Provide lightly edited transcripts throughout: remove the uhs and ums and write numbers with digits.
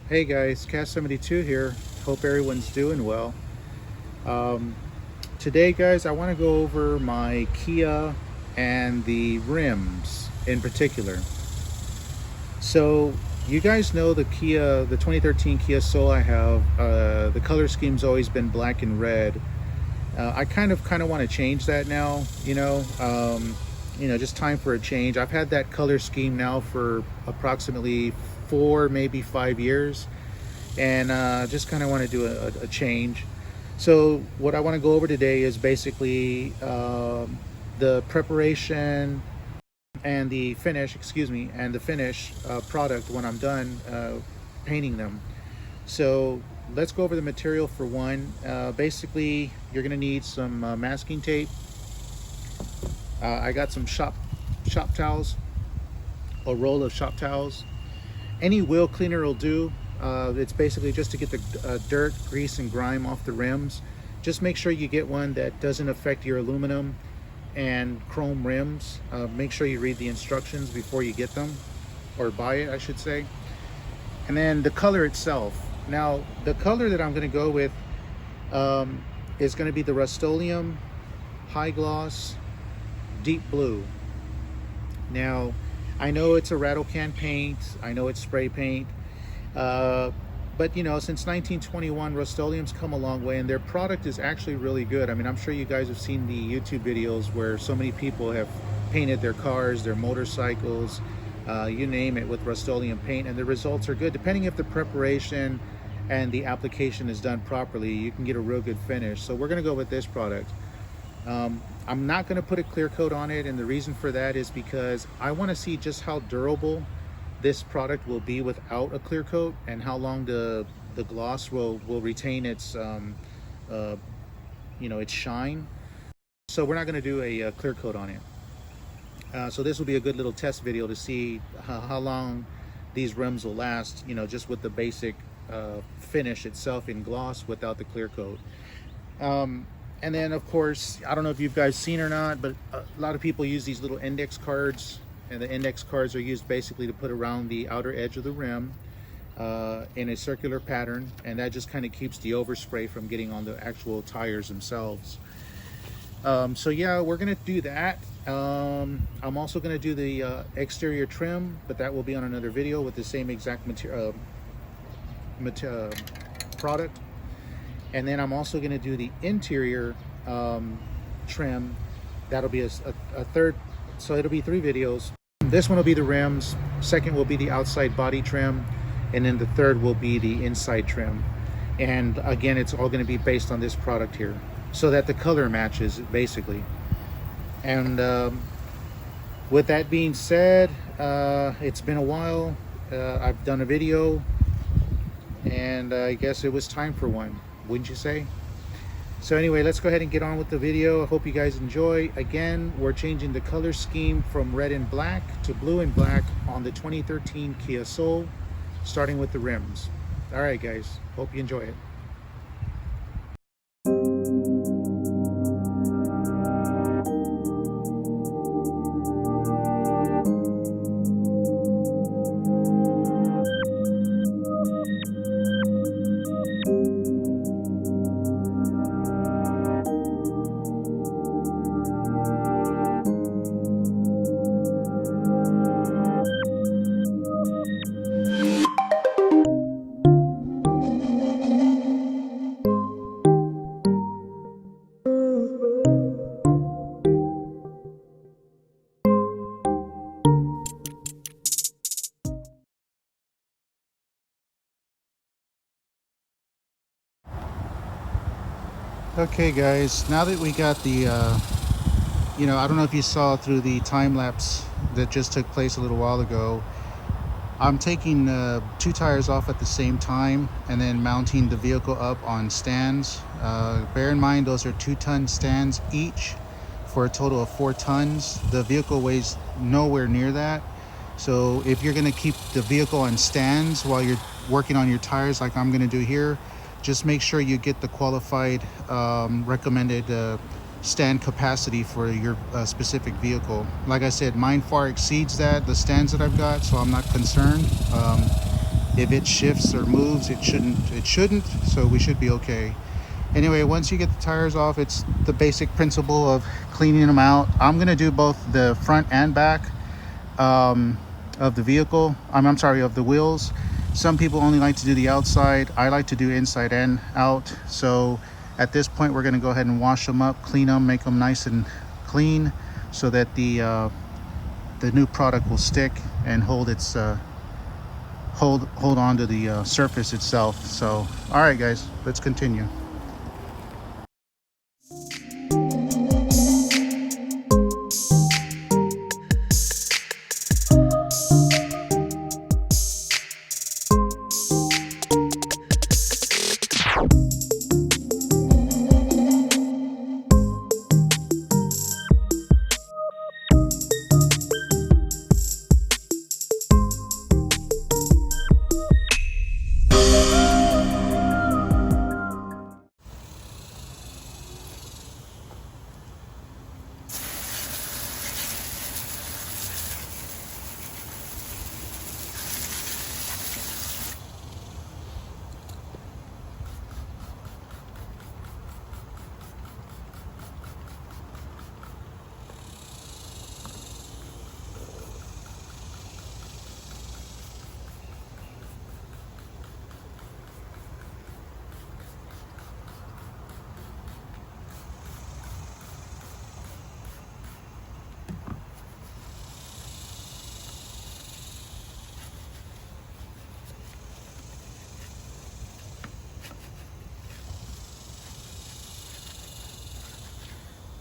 Hey guys, Cast72 here. Hope everyone's doing well. Um, Today, guys, I want to go over my Kia and the rims in particular. So, you guys know the Kia, the 2013 Kia Soul I have. The color scheme's always been black and red. I kind of want to change that now. Just time for a change. I've had that color scheme now for approximately 4, maybe 5 years, and just kind of want to do a change. So what I want to go over today is basically the preparation and the finish, excuse me, and the finish product when I'm done painting them. So let's go over the material for one. Basically, you're going to need some masking tape. I got some shop towels, a roll of shop towels. Any wheel cleaner will do. It's basically just to get the dirt, grease, and grime off the rims. Just make sure you get one that doesn't affect your aluminum and chrome rims. Make sure you read the instructions before you get them, or buy it, I should say. And then the color itself. Now, the color that I'm going to go with is going to be the Rustoleum High Gloss Deep Blue. Now, I know it's a rattle can paint, I know it's spray paint, but since 1921, Rustoleum's come a long way, and their product is actually really good. I mean, I'm sure you guys have seen the YouTube videos where so many people have painted their cars, their motorcycles, you name it, with Rustoleum paint, and the results are good. Depending if the preparation and the application is done properly, you can get a real good finish. So we're going to go with this product. I'm not going to put a clear coat on it, and the reason for that is because I want to see just how durable this product will be without a clear coat, and how long the gloss will retain its its shine. So we're not going to do a clear coat on it. So this will be a good little test video to see how long these rims will last, just with the basic finish itself in gloss without the clear coat. And then, of course, I don't know if you guys seen or not, but a lot of people use these little index cards, and the index cards are used basically to put around the outer edge of the rim in a circular pattern, and that just kind of keeps the overspray from getting on the actual tires themselves. So yeah, we're gonna do that. I'm also gonna do the exterior trim, but that will be on another video with the same exact product. And then I'm also going to do the interior trim. That'll be a third, so it'll be 3 videos. This one will be the rims, second will be the outside body trim, and then the third will be the inside trim. And again, it's all going to be based on this product here, so that the color matches basically. And with that being said, it's been a while. I've done a video, and I guess it was time for one, wouldn't you say? So anyway, let's go ahead and get on with the video. I hope you guys enjoy. Again, we're changing the color scheme from red and black to blue and black on the 2013 Kia Soul, starting with the rims. All right, guys, hope you enjoy it. Okay, guys, now that we got the I don't know if you saw through the time lapse that just took place a little while ago, I'm taking 2 tires off at the same time and then mounting the vehicle up on stands. Bear in mind, those are 2-ton stands each for a total of 4 tons. The vehicle weighs nowhere near that. So if you're going to keep the vehicle on stands while you're working on your tires like I'm going to do here, just make sure you get the qualified recommended stand capacity for your specific vehicle. Like I said, mine far exceeds that, the stands that I've got, so I'm not concerned. If it shifts or moves, it shouldn't, so we should be okay. Anyway, once you get the tires off, it's the basic principle of cleaning them out. I'm gonna do both the front and back of the vehicle. I'm sorry, of the wheels. Some people only like to do the outside. I like to do inside and out. So at this point, we're gonna go ahead and wash them up, clean them, make them nice and clean, so that the new product will stick and hold its hold on to the surface itself. So all right guys, let's continue.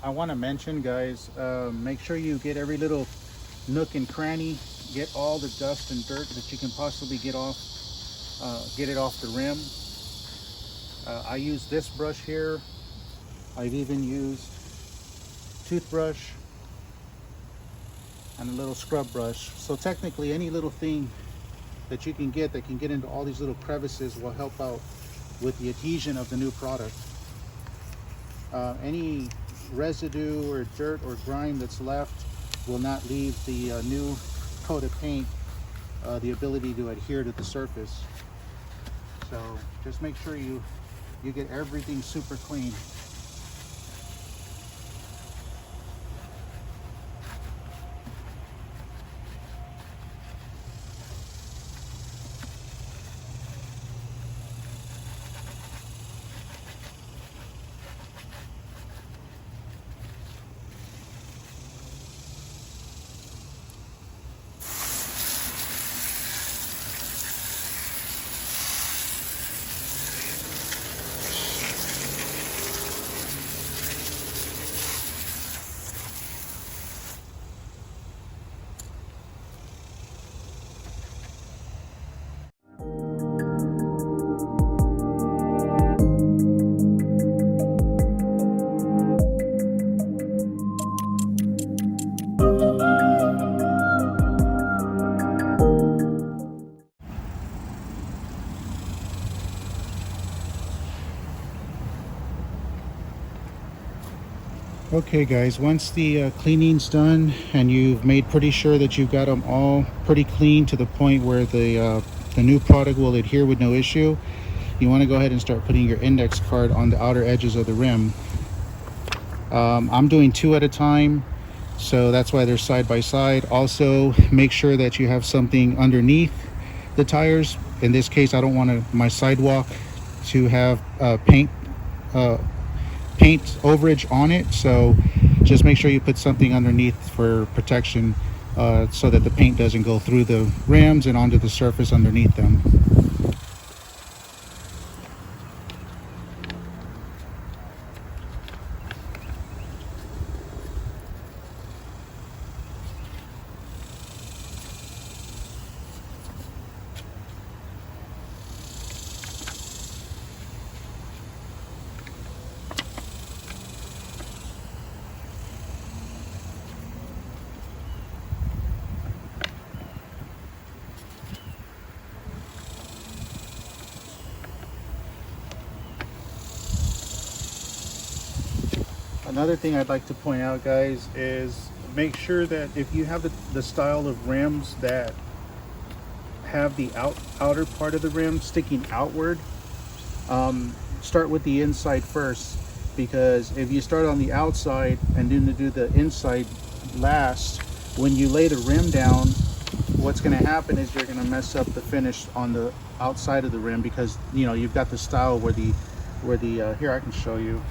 I want to mention, guys, make sure you get every little nook and cranny, get all the dust and dirt that you can possibly get it off the rim. I use this brush here. I've even used toothbrush and a little scrub brush. So technically any little thing that you can get that can get into all these little crevices will help out with the adhesion of the new product. Any residue or dirt or grime that's left will not leave the new coat of paint the ability to adhere to the surface. So just make sure you get everything super clean. Okay guys, once the cleaning's done and you've made pretty sure that you've got them all pretty clean to the point where the new product will adhere with no issue, you want to go ahead and start putting your index card on the outer edges of the rim. I'm doing 2 at a time, so that's why they're side by side. Also, make sure that you have something underneath the tires. In this case, I don't want my sidewalk to have paint overage on it, so just make sure you put something underneath for protection, so that the paint doesn't go through the rims and onto the surface underneath them. Another thing I'd like to point out, guys, is make sure that if you have the style of rims that have the outer part of the rim sticking outward, start with the inside first, because if you start on the outside and then do the inside last, when you lay the rim down, what's going to happen is you're going to mess up the finish on the outside of the rim, because you know you've got the style where the here I can show you,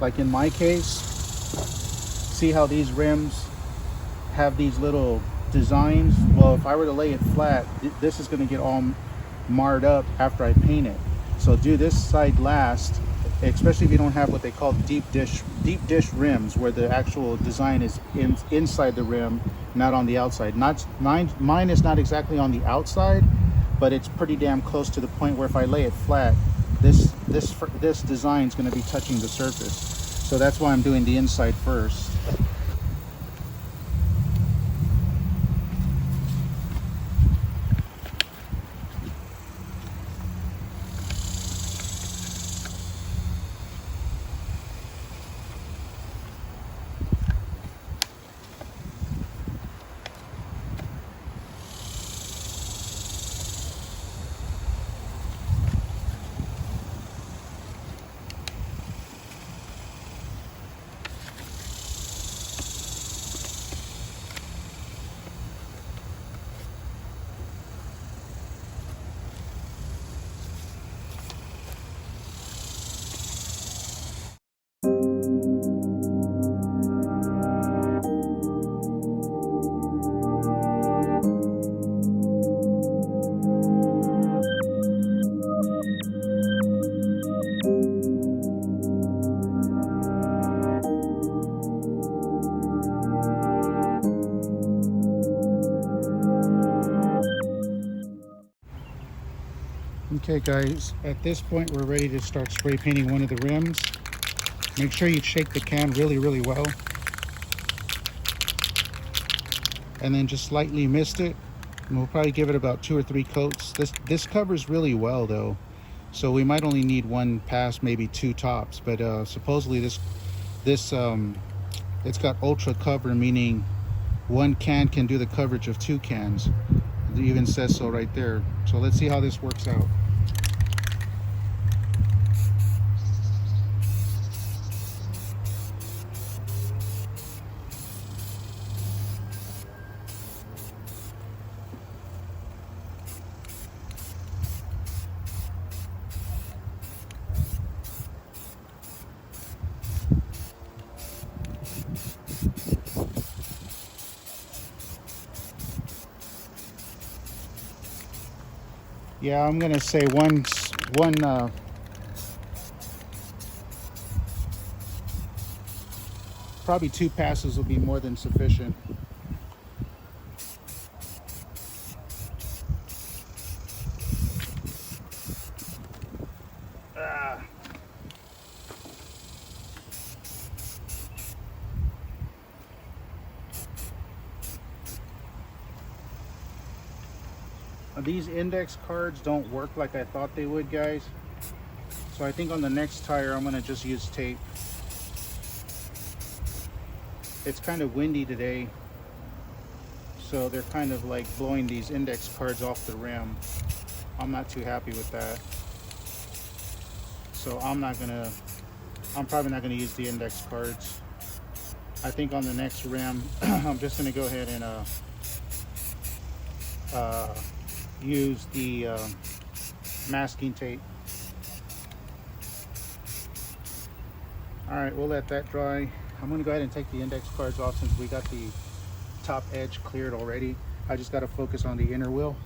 like in my case, see how these rims have these little designs? Well, if I were to lay it flat, this is going to get all marred up after I paint it. So do this side last, especially if you don't have what they call deep dish rims, where the actual design is inside the rim, not on the outside. Mine is not exactly on the outside, but it's pretty damn close to the point where if I lay it flat, this design is going to be touching the surface. So that's why I'm doing the inside first. Okay guys, at this point we're ready to start spray painting one of the rims. Make sure you shake the can really well, and then just slightly mist it, and we'll probably give it about 2 or 3 coats. This covers really well though, so we might only need 1 pass, maybe 2 tops, but supposedly this it's got ultra cover, meaning 1 can do the coverage of 2 cans. It even says so right there. So let's see how this works out. Yeah, I'm gonna say probably 2 passes will be more than sufficient. These index cards don't work like I thought they would, guys. So I think on the next tire I'm gonna just use tape. It's kind of windy today, so they're kind of like blowing these index cards off the rim. I'm not too happy with that. So I'm probably not gonna use the index cards. I think on the next rim I'm just gonna go ahead and use the masking tape. All right, we'll let that dry. I'm gonna go ahead and take the index cards off since we got the top edge cleared already. I just gotta focus on the inner wheel.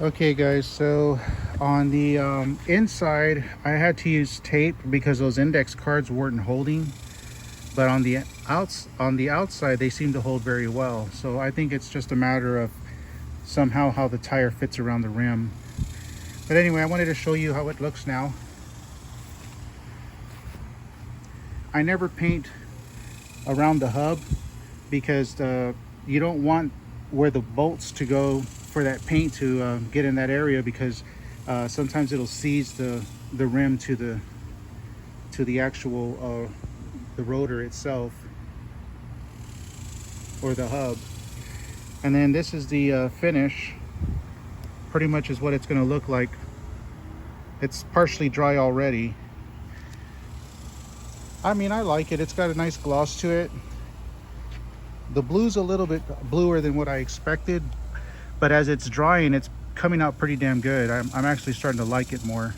Okay guys, so on the inside I had to use tape because those index cards weren't holding, but on the outside they seem to hold very well. So I think it's just a matter of somehow how the tire fits around the rim. But anyway, I wanted to show you how it looks now. I never paint around the hub because you don't want where the bolts to go for that paint to get in that area, because sometimes it'll seize the rim to the actual the rotor itself, or the hub. And then this is the finish. Pretty much is what it's going to look like. It's partially dry already. I mean, I like it. It's got a nice gloss to it. The blue's a little bit bluer than what I expected, but as it's drying, it's coming out pretty damn good. I'm actually starting to like it more.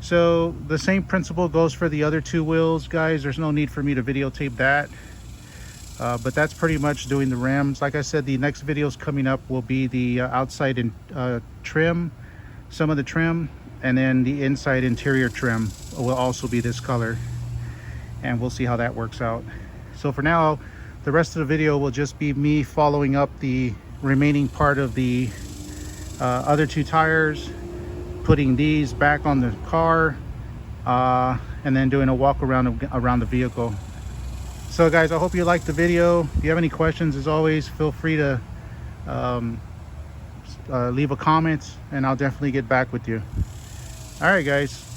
So the same principle goes for the other two wheels, guys. There's no need for me to videotape that. But that's pretty much doing the rims. Like I said, the next videos coming up will be the outside trim, some of the trim, and then the inside interior trim will also be this color. And we'll see how that works out. So for now, the rest of the video will just be me following up the remaining part of the other two tires, putting these back on the car, and then doing a walk around the vehicle. So guys, I hope you liked the video. If you have any questions, as always, feel free to leave a comment and I'll definitely get back with you. All right guys.